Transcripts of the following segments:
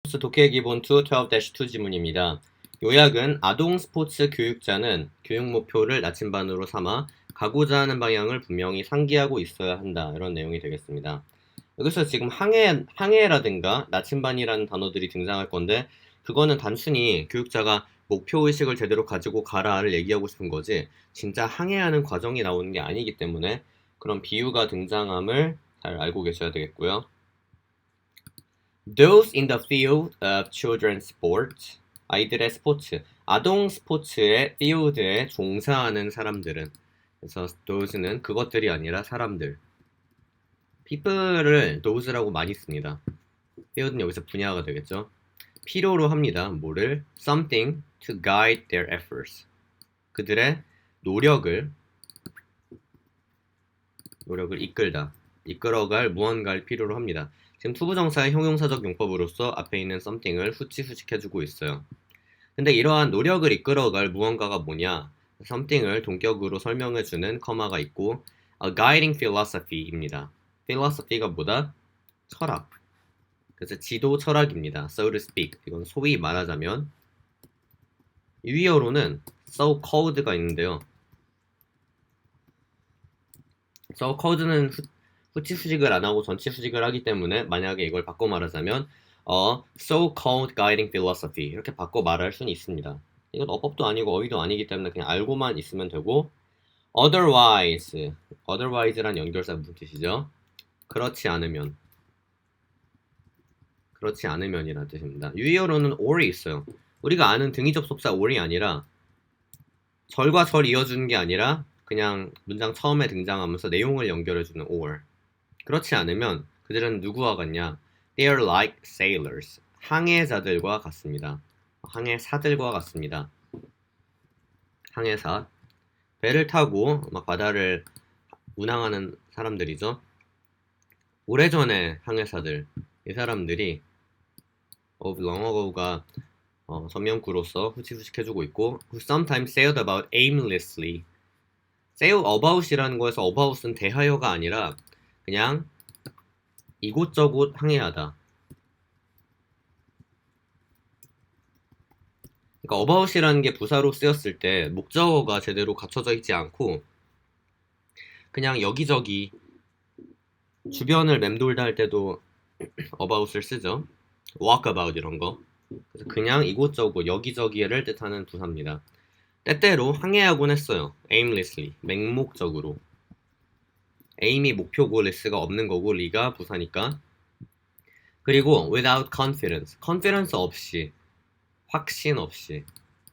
독해 기본 2 12-2 지문입니다. 요약은 아동 스포츠 교육자는 교육 목표를 나침반으로 삼아 가고자 하는 방향을 분명히 상기하고 있어야 한다. 이런 내용이 되겠습니다. 여기서 지금 항해라든가 나침반이라는 단어들이 등장할 건데 그거는 단순히 교육자가 목표의식을 제대로 가지고 가라를 얘기하고 싶은 거지 진짜 항해하는 과정이 나오는 게 아니기 때문에 그런 비유가 등장함을 잘 알고 계셔야 되겠고요. Those in the field of children's sport, 아이들의 스포츠, 아동 스포츠의 field에 종사하는 사람들은, 그래서 those는 그것들이 아니라 사람들. people을 those라고 많이 씁니다. field는 여기서 분야가 되겠죠. 필요로 합니다. 뭐를? something to guide their efforts. 그들의 노력을 이끌다. 이끌어갈 무언가를 필요로 합니다. 지금 투부정사의 형용사적 용법으로서 앞에 있는 something을 후치후직해주고 있어요. 근데 이러한 노력을 이끌어갈 무언가가 뭐냐? something을 동격으로 설명해주는 커마가 있고 a guiding philosophy입니다. philosophy가 뭐다? 철학. 그래서 지도 철학입니다. so to speak. 이건 소위 말하자면 유의어로는 so called가 있는데요. so called는 후치 수직을 안 하고 전치 수직을 하기 때문에 만약에 이걸 바꿔 말하자면 so-called guiding philosophy 이렇게 바꿔 말할 수는 있습니다. 이건 어법도 아니고 어휘도 아니기 때문에 그냥 알고만 있으면 되고 otherwise란 연결사 무슨 뜻이죠? 그렇지 않으면이라는 뜻입니다. 유의어로는 or이 있어요. 우리가 아는 등위 접속사 or이 아니라 절과 절 이어주는 게 아니라 그냥 문장 처음에 등장하면서 내용을 연결해주는 or. 그렇지 않으면 그들은 누구와 같냐? They are like sailors. 항해자들과 같습니다. 항해사들과 같습니다. 항해사. 배를 타고 막 바다를 운항하는 사람들이죠. 오래전에 항해사들. 이 사람들이 of long ago가 전면구로서 후치후직해주고 있고 who sometimes sailed about aimlessly. sail about이라는 거에서 about은 대하여가 아니라 그냥 이곳저곳 항해하다. 그러니까 about이라는 게 부사로 쓰였을 때 목적어가 제대로 갖춰져 있지 않고 그냥 여기저기 주변을 맴돌다 할 때도 about을 쓰죠. walkabout 이런 거. 그래서 그냥 이곳저곳 여기저기를 뜻하는 부사입니다. 때때로 항해하곤 했어요. aimlessly. 맹목적으로. aim이 목표고 less가 없는 거고 리가 부사니까. 그리고 without confidence. confidence 없이. 확신 없이.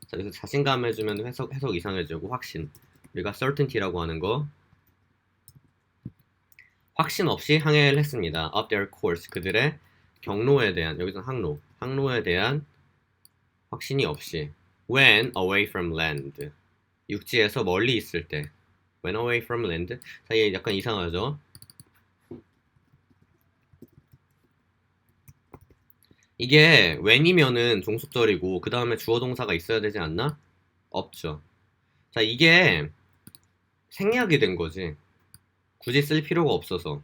자, 여기서 자신감 해주면 해석 이상해지고 확신. 우리가 certainty라고 하는 거. 확신 없이 항해를 했습니다. up their course. 그들의 경로에 대한, 여기서 항로에 대한 확신이 없이. when away from land. 육지에서 멀리 있을 때. when away from land. 자, 이게 약간 이상하죠? 이게 when이면은 종속절이고 그 다음에 주어 동사가 있어야 되지 않나? 없죠. 자, 이게 생략이 된 거지. 굳이 쓸 필요가 없어서.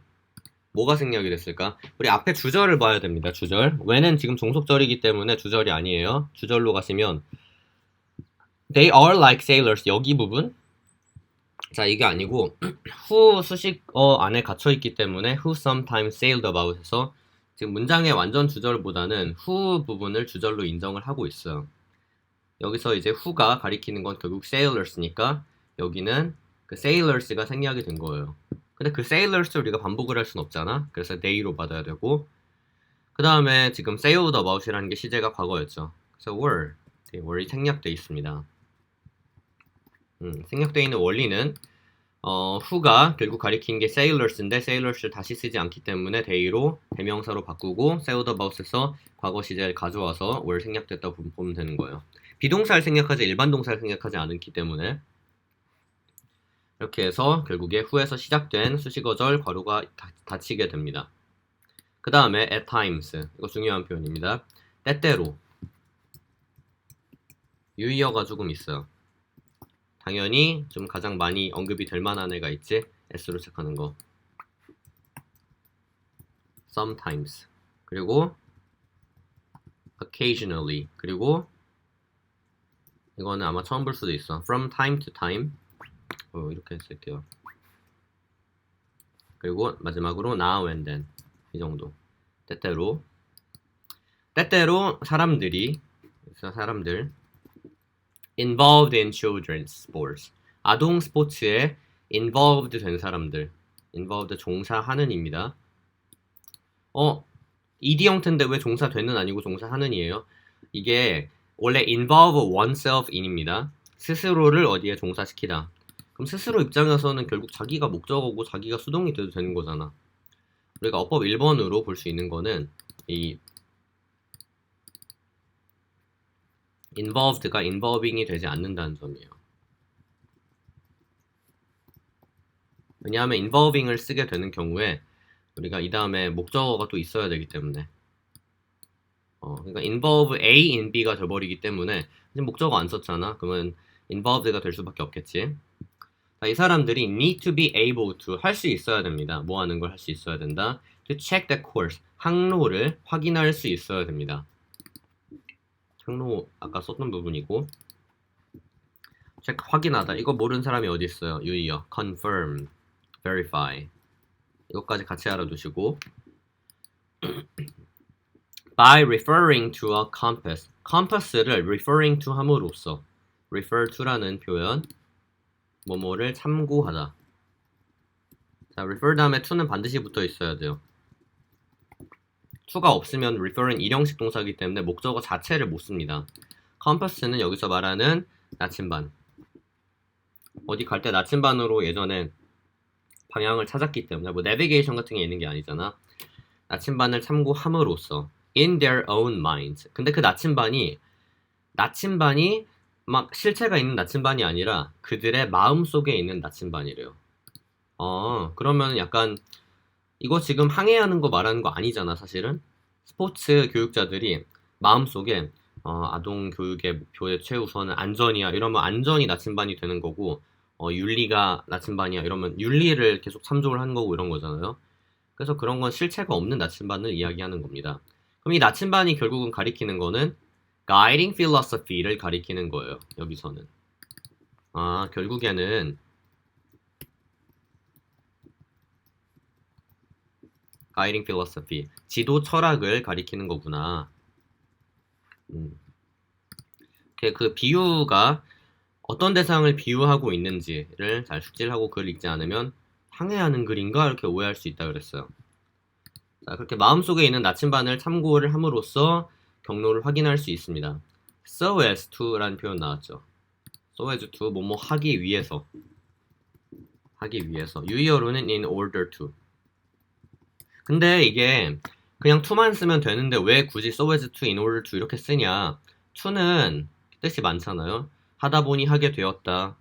뭐가 생략이 됐을까? 우리 앞에 주절을 봐야 됩니다. 주절. when은 지금 종속절이기 때문에 주절이 아니에요. 주절로 가시면 They are like sailors. 여기 부분. 자, 이게 아니고 who 수식어 안에 갇혀있기 때문에 who sometimes sailed about 해서 지금 문장의 완전 주절보다는 who 부분을 주절로 인정을 하고 있어요. 여기서 이제 who가 가리키는 건 결국 sailors니까 여기는 그 sailors가 생략이 된 거예요. 근데 그 sailors를 우리가 반복을 할 순 없잖아. 그래서 they로 받아야 되고 그 다음에 지금 sailed about이라는 게 시제가 과거였죠. 그래서 were이 생략돼 있습니다. 생략되어 있는 원리는 who가 결국 가리킨 게 sailors인데 sailors를 다시 쓰지 않기 때문에 they로 대명사로 바꾸고 sailed about에서 과거 시제를 가져와서 were 생략됐다고 보면 되는 거예요. 비동사를 생략하지 일반 동사를 생략하지 않기 때문에 이렇게 해서 결국에 who에서 시작된 수식어절 괄호가 닫히게 됩니다. 그 다음에 at times 이거 중요한 표현입니다. 때때로 유의어가 조금 있어요. 당연히 좀 가장 많이 언급이 될 만한 애가 있지. S로 시작하는 거. sometimes. 그리고 occasionally. 그리고 이거는 아마 처음 볼 수도 있어. from time to time. 이렇게 쓸게요. 그리고 마지막으로 now and then. 이 정도. 때때로 사람들 involved in children's sports. 아동 스포츠에 involved 된 사람들. involved 종사하는입니다. ed 형태인데 왜 종사되는 아니고 종사하는이에요? 이게 원래 involve oneself in입니다. 스스로를 어디에 종사시키다. 그럼 스스로 입장에서는 결국 자기가 목적어고 자기가 수동이 돼도 되는 거잖아. 우리가 어법 1번으로 볼 수 있는 거는 이 involved가 involving이 되지 않는다는 점이에요. 왜냐하면 involving을 쓰게 되는 경우에 우리가 이 다음에 목적어가 또 있어야 되기 때문에 그러니까 involve A in B가 돼버리기 때문에 지금 목적어 안 썼잖아. 그러면 involved가 될 수밖에 없겠지. 자, 이 사람들이 need to be able to 할 수 있어야 됩니다. 뭐 하는 걸 할 수 있어야 된다. to check the course 항로를 확인할 수 있어야 됩니다. 항로 아까 썼던 부분이고 check 확인하다. 이거 모르는 사람이 어디 있어요? 유의어 confirm, verify 이것까지 같이 알아두시고 by referring to a compass compass를 referring to 함으로써 refer to라는 표현 뭐뭐를 참고하다. 자, refer 다음에 to는 반드시 붙어 있어야 돼요. to가 없으면 refer은 일형식 동사이기 때문에 목적어 자체를 못 씁니다. compass는 여기서 말하는 나침반. 어디 갈 때 나침반으로 예전에 방향을 찾았기 때문에 뭐 내비게이션 같은 게 있는 게 아니잖아. 나침반을 참고함으로써 in their own minds. 근데 그 나침반이 막 실체가 있는 나침반이 아니라 그들의 마음 속에 있는 나침반이래요. 그러면 약간 이거 지금 항해하는 거 말하는 거 아니잖아, 사실은. 스포츠 교육자들이 마음속에 아동 교육의 목표의 최우선은 안전이야 이러면 안전이 나침반이 되는 거고 윤리가 나침반이야 이러면 윤리를 계속 참조를 하는 거고 이런 거잖아요. 그래서 그런 건 실체가 없는 나침반을 이야기하는 겁니다. 그럼 이 나침반이 결국은 가리키는 거는 guiding philosophy를 가리키는 거예요. 여기서는 결국에는 guiding philosophy 지도 철학을 가리키는 거구나. 그 비유가 어떤 대상을 비유하고 있는지를 잘 숙지하고 글을 읽지 않으면 항해하는 글인가 이렇게 오해할 수 있다 그랬어요. 자, 그렇게 마음속에 있는 나침반을 참고를 함으로써 경로를 확인할 수 있습니다. so as to라는 표현 나왔죠. so as to 뭐뭐 하기 위해서 유의어로는 in order to. 근데 이게 그냥 to만 쓰면 되는데 왜 굳이 so as to, in order to 이렇게 쓰냐. to는 뜻이 많잖아요. 하다 보니 하게 되었다.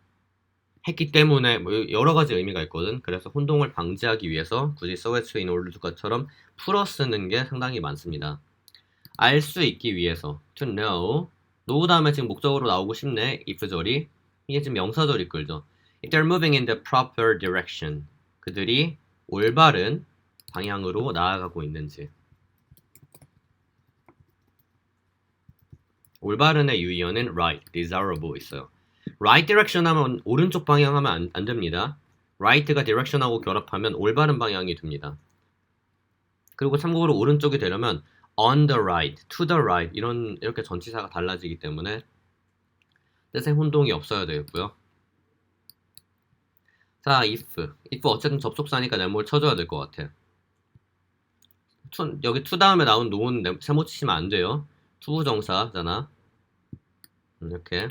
했기 때문에 뭐 여러 가지 의미가 있거든. 그래서 혼동을 방지하기 위해서 굳이 so as to, in order to처럼 풀어 쓰는 게 상당히 많습니다. 알 수 있기 위해서 to know 다음에 지금 목적으로 나오고 싶네. if절이 이게 지금 명사절이 끌죠. If they're moving in the proper direction 그들이 올바른 방향으로 나아가고 있는지. 올바른의 유의어는 right, desirable 있어요. right direction 하면 오른쪽 방향 하면 안 됩니다. right가 direction하고 결합하면 올바른 방향이 됩니다. 그리고 참고로 오른쪽이 되려면 on the right, to the right 이렇게 전치사가 달라지기 때문에 뜻의 혼동이 없어야 되겠고요. 자, if 어쨌든 접속사니까 네모를 쳐줘야 될 것 같아. 여기 to 다음에 나온 no는 세모 치시면 안 돼요. 투부정사잖아. 이렇게.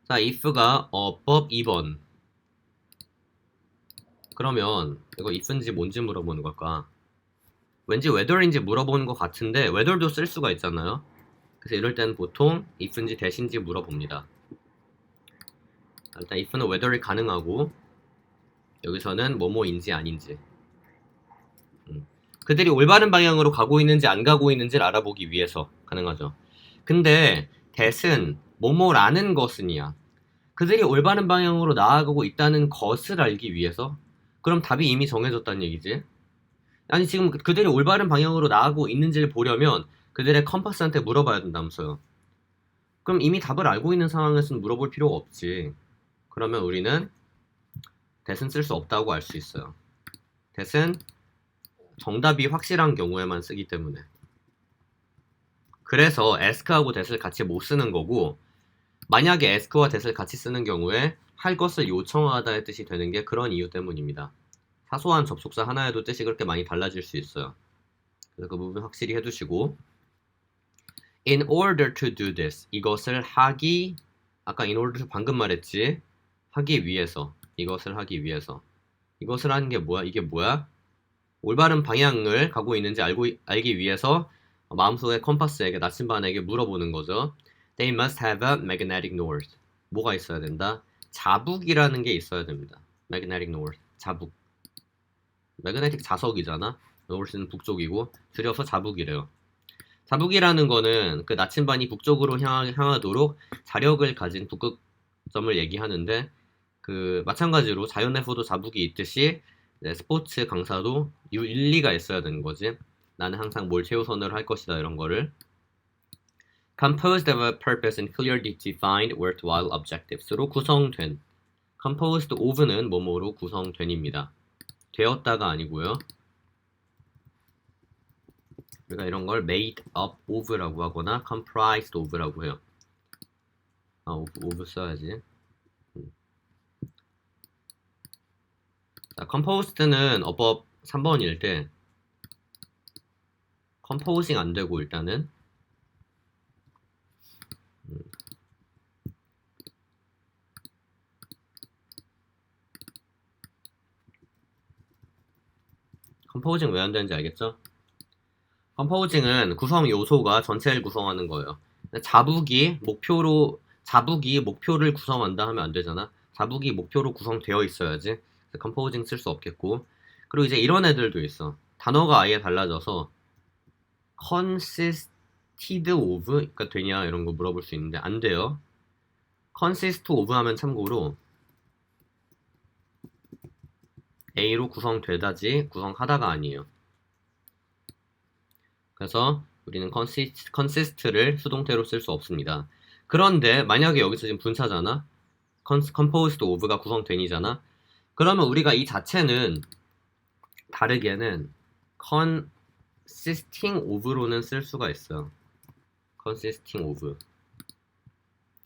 자, if가 법 2번. 그러면 이거 if인지 뭔지 물어보는 걸까? 왠지 whether인지 물어보는 것 같은데 whether도 쓸 수가 있잖아요. 그래서 이럴 때는 보통 if인지 대신지 물어봅니다. 일단 if는 whether이 가능하고 여기서는 뭐뭐인지 아닌지. 그들이 올바른 방향으로 가고 있는지 안 가고 있는지를 알아보기 위해서 가능하죠. 근데 that은 뭐뭐라는 것은이야. 그들이 올바른 방향으로 나아가고 있다는 것을 알기 위해서? 그럼 답이 이미 정해졌다는 얘기지. 아니 지금 그들이 올바른 방향으로 나아가고 있는지를 보려면 그들의 컴파스한테 물어봐야 된다면서요. 그럼 이미 답을 알고 있는 상황에서는 물어볼 필요가 없지. 그러면 우리는 that은 쓸 수 없다고 알 수 있어요. that은 정답이 확실한 경우에만 쓰기 때문에. 그래서 ask하고 that을 같이 못 쓰는 거고, 만약에 ask와 that을 같이 쓰는 경우에 할 것을 요청하다의 뜻이 되는 게 그런 이유 때문입니다. 사소한 접속사 하나에도 뜻이 그렇게 많이 달라질 수 있어요. 그래서 그 부분 확실히 해두시고, in order to do this, 이것을 하기, 아까 in order to 방금 말했지, 하기 위해서, 이것을 하기 위해서. 이것을 하는 게 뭐야? 이게 뭐야? 올바른 방향을 가고 있는지 알기 위해서 마음속의 컴파스에게, 나침반에게 물어보는 거죠. They must have a magnetic north. 뭐가 있어야 된다? 자북이라는 게 있어야 됩니다. magnetic north, 자북. magnetic 자석이잖아. north는 북쪽이고 줄여서 자북이래요. 자북이라는 거는 그 나침반이 북쪽으로 향하도록 자력을 가진 북극점을 얘기하는데, 그 마찬가지로 자연에서도 자북이 있듯이 스포츠 강사도 일리가 있어야 되는 거지. 나는 항상 뭘 최우선으로 할 것이다, 이런 거를. Composed of a purpose and clearly defined worthwhile objectives로 구성된. Composed of는 뭐뭐로 구성된입니다. 되었다가 아니고요. 우리가 이런 걸 made up of라고 하거나 comprised of라고 해요. of 써야지. 자, composed는 above 3번일 때 composing 안 되고 일단은 composing 왜 안 되는지 알겠죠? composing은 구성 요소가 전체를 구성하는 거예요. 자북이 목표를 구성한다 하면 안 되잖아. 자북이 목표로 구성되어 있어야지. composing 쓸 수 없겠고. 그리고 이제 이런 애들도 있어. 단어가 아예 달라져서 consisted of가 되냐 이런 거 물어볼 수 있는데 안 돼요. consist of 하면 참고로 A로 구성되다지 구성하다가 아니에요. 그래서 우리는 consist를 수동태로 쓸 수 없습니다. 그런데 만약에 여기서 지금 분사잖아. composed of가 구성된이잖아. 그러면 우리가 이 자체는 다르게는 consisting of로는 쓸 수가 있어요. consisting of.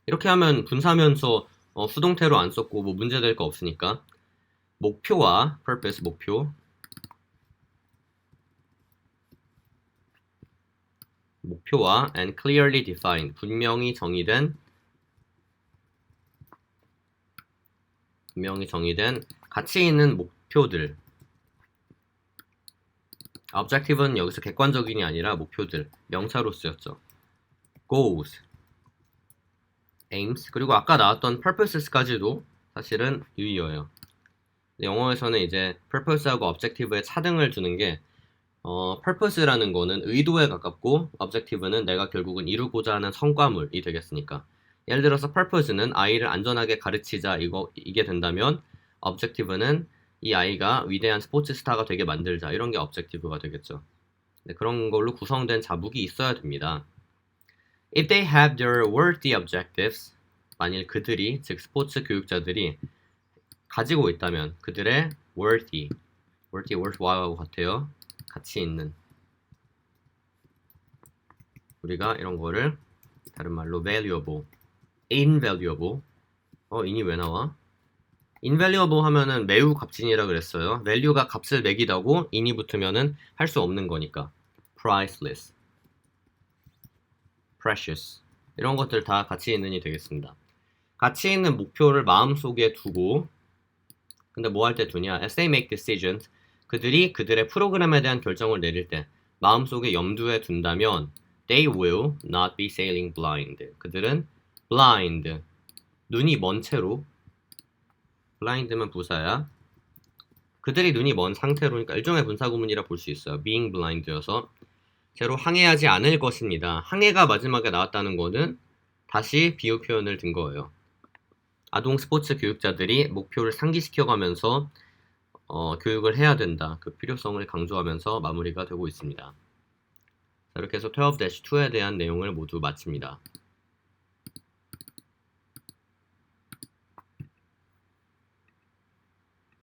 이렇게 하면 분사하면서 수동태로 안 썼고 뭐 문제될 거 없으니까. 목표와 purpose, 목표와 and clearly defined, 분명히 정의된 가치 있는 목표들. objective는 여기서 객관적인이 아니라 목표들, 명사로 쓰였죠. goals, aims, 그리고 아까 나왔던 purposes까지도 사실은 유의어예요. 영어에서는 이제 purpose하고 objective에 차등을 두는 게 purpose라는 거는 의도에 가깝고 objective는 내가 결국은 이루고자 하는 성과물이 되겠으니까. 예를 들어서 purpose는 아이를 안전하게 가르치자 이게 된다면 objective는 이 아이가 위대한 스포츠 스타가 되게 만들자 이런 게 objective가 되겠죠. 그런 걸로 구성된 자북이 있어야 됩니다. If they have their worthy objectives, 만일 그들이, 즉 스포츠 교육자들이 가지고 있다면 그들의 worthwhile하고 같아요. 가치 있는. 우리가 이런 거를 다른 말로 valuable, invaluable. in이 왜 나와? invaluable 하면은 매우 값진이라 그랬어요. value가 값을 매기다고 in이 붙으면은 할 수 없는 거니까. priceless, precious. 이런 것들 다 가치 있는이 되겠습니다. 가치 있는 목표를 마음속에 두고, 근데 뭐 할 때 두냐? As they make decisions, 그들이 그들의 프로그램에 대한 결정을 내릴 때 마음속에 염두에 둔다면 they will not be sailing blind. 그들은 blind, 눈이 먼 채로, blind면 부사야. 그들이 눈이 먼 상태로니까 일종의 분사구문이라 볼 수 있어요. being blind여서 채로 항해하지 않을 것입니다. 항해가 마지막에 나왔다는 거는 다시 비유 표현을 든 거예요. 아동 스포츠 교육자들이 목표를 상기시켜가면서 교육을 해야 된다. 그 필요성을 강조하면서 마무리가 되고 있습니다. 자, 이렇게 해서 12-2에 대한 내용을 모두 마칩니다.